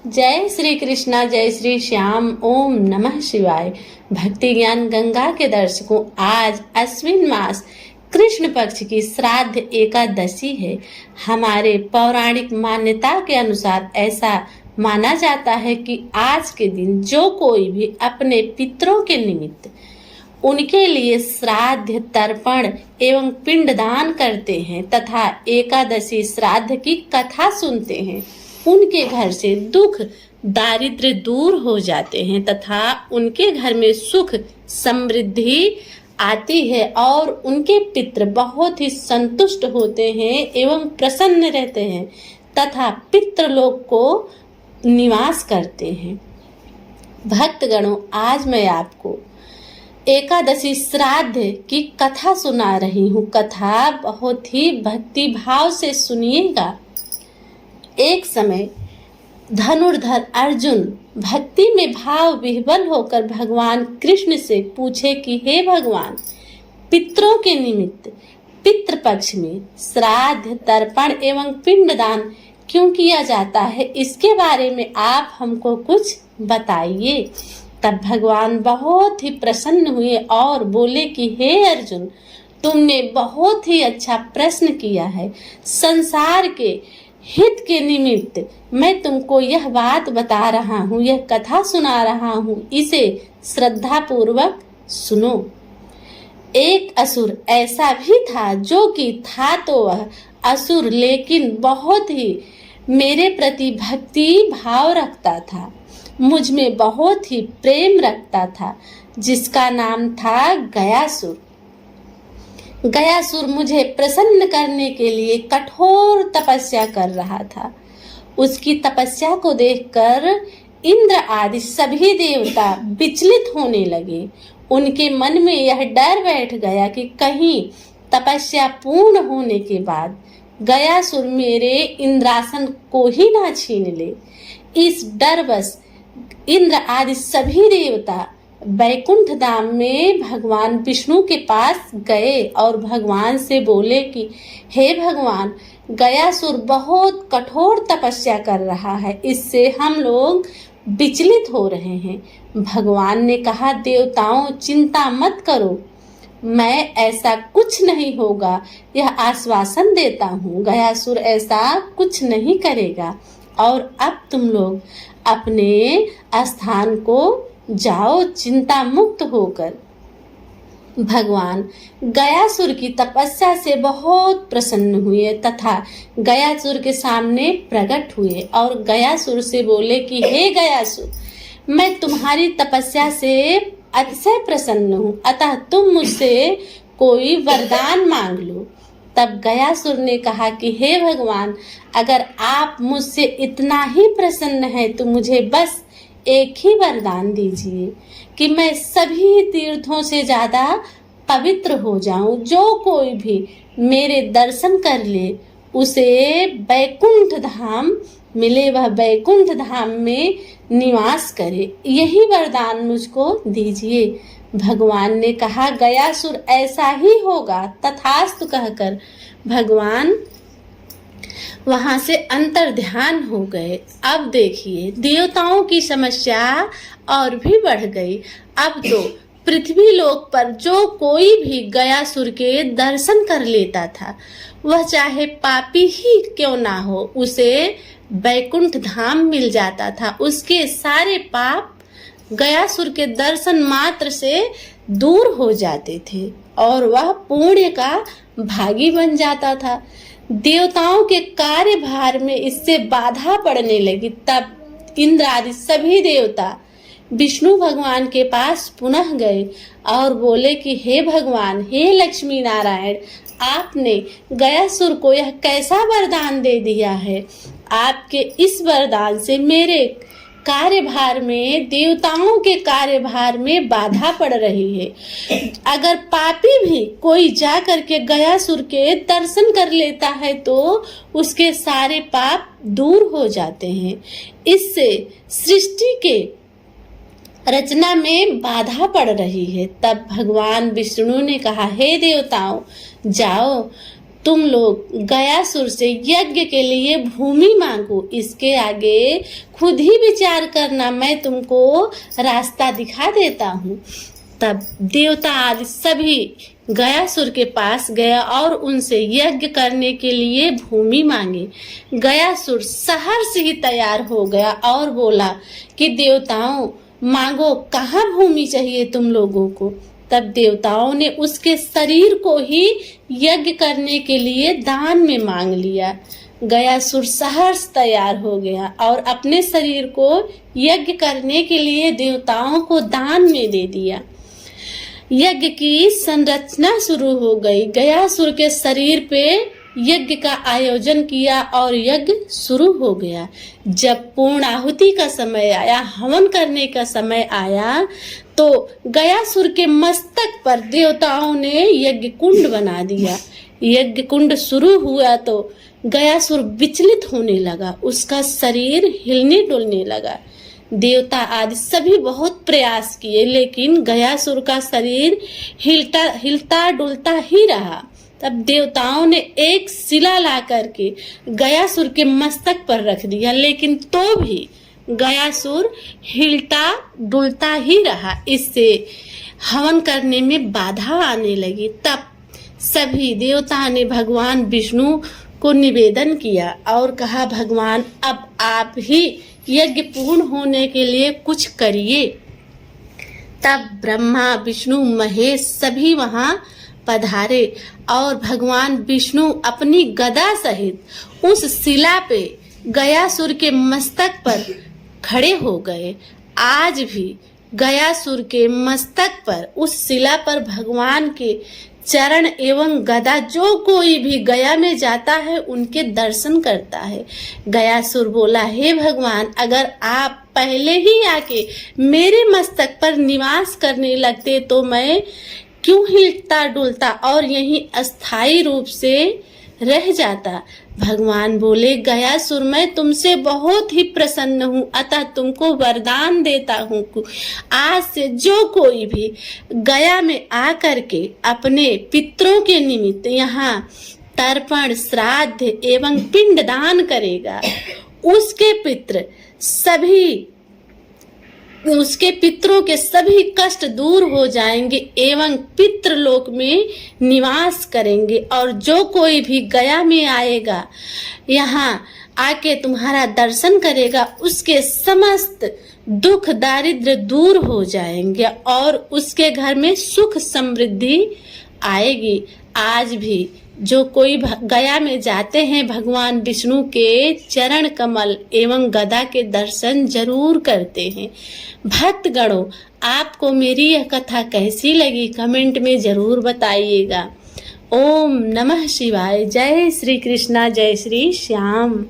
जय श्री कृष्णा, जय श्री श्याम, ओम नमः शिवाय। भक्ति ज्ञान गंगा के दर्शकों, आज अश्विन मास कृष्ण पक्ष की श्राद्ध एकादशी है। हमारे पौराणिक मान्यता के अनुसार ऐसा माना जाता है कि आज के दिन जो कोई भी अपने पितरों के निमित्त उनके लिए श्राद्ध, तर्पण एवं पिंडदान करते हैं तथा एकादशी श्राद्ध की कथा सुनते हैं, उनके घर से दुख दारिद्र्य दूर हो जाते हैं तथा उनके घर में सुख समृद्धि आती है और उनके पितृ बहुत ही संतुष्ट होते हैं एवं प्रसन्न रहते हैं तथा पितृलोक को निवास करते हैं। भक्तगणों, आज मैं आपको एकादशी श्राद्ध की कथा सुना रही हूँ। कथा बहुत ही भक्ति भाव से सुनिएगा। एक समय धनुर्धर अर्जुन भक्ति में भाव विह्वल होकर भगवान कृष्ण से पूछे कि हे भगवान, पितरों के निमित्त पितृपक्ष में श्राद्ध, तर्पण एवं पिंडदान क्यों किया जाता है, इसके बारे में आप हमको कुछ बताइए। तब भगवान बहुत ही प्रसन्न हुए और बोले कि हे अर्जुन, तुमने बहुत ही अच्छा प्रश्न किया है। संसार के हित के निमित्त मैं तुमको यह बात बता रहा हूँ, यह कथा सुना रहा हूँ, इसे श्रद्धा पूर्वक सुनो। एक असुर ऐसा भी था जो कि था तो वह असुर लेकिन बहुत ही मेरे प्रति भक्ति भाव रखता था, मुझ में बहुत ही प्रेम रखता था, जिसका नाम था गयासुर। गयासुर मुझे प्रसन्न करने के लिए कठोर तपस्या कर रहा था। उसकी तपस्या को देखकर इंद्र आदि सभी देवता विचलित होने लगे। उनके मन में यह डर बैठ गया कि कहीं तपस्या पूर्ण होने के बाद गयासुर मेरे इंद्रासन को ही ना छीन ले। इस डरवश इंद्र आदि सभी देवता वैकुंठ धाम में भगवान विष्णु के पास गए और भगवान से बोले कि हे भगवान, गयासुर बहुत कठोर तपस्या कर रहा है, इससे हम लोग विचलित हो रहे हैं। भगवान ने कहा, देवताओं चिंता मत करो, मैं ऐसा कुछ नहीं होगा, यह आश्वासन देता हूँ, गयासुर ऐसा कुछ नहीं करेगा और अब तुम लोग अपने स्थान को जाओ चिंता मुक्त होकर। भगवान गयासुर की तपस्या से बहुत प्रसन्न हुए तथा गयासुर के सामने प्रकट हुए और गयासुर से बोले कि हे गयासुर, मैं तुम्हारी तपस्या से अतिशय प्रसन्न हूँ, अतः तुम मुझसे कोई वरदान मांग लो। तब गयासुर ने कहा कि हे भगवान, अगर आप मुझसे इतना ही प्रसन्न है तो मुझे बस एक ही वरदान दीजिए कि मैं सभी तीर्थों से ज्यादा पवित्र हो जाऊं। जो कोई भी मेरे दर्शन कर ले उसे वैकुंठ धाम मिले, वह वैकुंठ धाम में निवास करे, यही वरदान मुझको दीजिए। भगवान ने कहा, गयासुर ऐसा ही होगा, तथास्तु कहकर भगवान वहां से अंतर ध्यान हो गए। अब देखिए, देवताओं की समस्या और भी बढ़ गई। अब तो पृथ्वी लोक पर जो कोई भी गयासुर के दर्शन कर लेता था, वह चाहे पापी ही क्यों ना हो, उसे वैकुंठ धाम मिल जाता था। उसके सारे पाप गयासुर के दर्शन मात्र से दूर हो जाते थे और वह पुण्य का भागी बन जाता था। देवताओं के कार्यभार में इससे बाधा पड़ने लगी। तब इंद्र आदि सभी देवता विष्णु भगवान के पास पुनः गए और बोले कि हे भगवान, हे लक्ष्मी नारायण, आपने गयासुर को यह कैसा वरदान दे दिया है। आपके इस वरदान से मेरे कार्यभार में, देवताओं के कार्यभार में बाधा पड़ रही है। अगर पापी भी कोई जा करके गयासुर के दर्शन कर लेता है तो उसके सारे पाप दूर हो जाते हैं। इससे सृष्टि के रचना में बाधा पड़ रही है। तब भगवान विष्णु ने कहा, हे देवताओं, जाओ तुम लोग गयासुर से यज्ञ के लिए भूमि मांगो। इसके आगे खुद ही विचार करना, मैं तुमको रास्ता दिखा देता हूँ। तब देवता आदि सभी गयासुर के पास गया और उनसे यज्ञ करने के लिए भूमि मांगी। गयासुर सहर्ष ही तैयार हो गया और बोला कि देवताओं मांगो, कहाँ भूमि चाहिए तुम लोगों को। तब देवताओं ने उसके शरीर को ही यज्ञ करने के लिए दान में मांग लिया। गयासुर सहर्ष तैयार हो गया और अपने शरीर को यज्ञ करने के लिए देवताओं को दान में दे दिया। यज्ञ की संरचना शुरू हो गई। गयासुर के शरीर पे यज्ञ का आयोजन किया और यज्ञ शुरू हो गया। जब पूर्ण आहुति का समय आया, हवन करने का समय आया, तो गयासुर के मस्तक पर देवताओं ने यज्ञ कुंड बना दिया। यज्ञ कुंड शुरू हुआ तो गयासुर विचलित होने लगा, उसका शरीर हिलने डुलने लगा। देवता आदि सभी बहुत प्रयास किए, लेकिन गयासुर का शरीर हिलता डुलता ही रहा। तब देवताओं ने एक शिला ला करके गयासुर के मस्तक पर रख दिया, लेकिन तो भी गयासुर हिलता डुलता ही रहा। इससे हवन करने में बाधा आने लगी। तब सभी देवता ने भगवान विष्णु को निवेदन किया और कहा, भगवान अब आप ही यज्ञ पूर्ण होने के लिए कुछ करिए। तब ब्रह्मा विष्णु महेश सभी वहां पधारे और भगवान विष्णु अपनी गदा सहित उस शिला पे गयासुर के मस्तक पर खड़े हो गए। आज भी गयासुर के मस्तक पर उस शिला पर भगवान के चरण एवं गदा, जो कोई भी गया में जाता है उनके दर्शन करता है। गयासुर बोला, हे भगवान, अगर आप पहले ही आके मेरे मस्तक पर निवास करने लगते तो मैं क्यों हिलता डुलता और यहीं अस्थायी रूप से रह जाता। भगवान बोले, गयासुर, मैं तुमसे बहुत ही प्रसन्न हूँ, अतः तुमको वरदान देता हूँ। आज से जो कोई भी गया में आकर के अपने पितरों के निमित्त यहाँ तर्पण, श्राद्ध एवं पिंडदान करेगा, उसके पितरों के सभी कष्ट दूर हो जाएंगे एवं पितृलोक में निवास करेंगे। और जो कोई भी गया में आएगा, यहाँ आके तुम्हारा दर्शन करेगा, उसके समस्त दुख दारिद्र दूर हो जाएंगे और उसके घर में सुख समृद्धि आएगी। आज भी जो कोई गया में जाते हैं, भगवान विष्णु के चरण कमल एवं गदा के दर्शन जरूर करते हैं। भक्तगणों, आपको मेरी यह कथा कैसी लगी कमेंट में जरूर बताइएगा। ओम नमः शिवाय। जय श्री कृष्णा, जय श्री श्याम।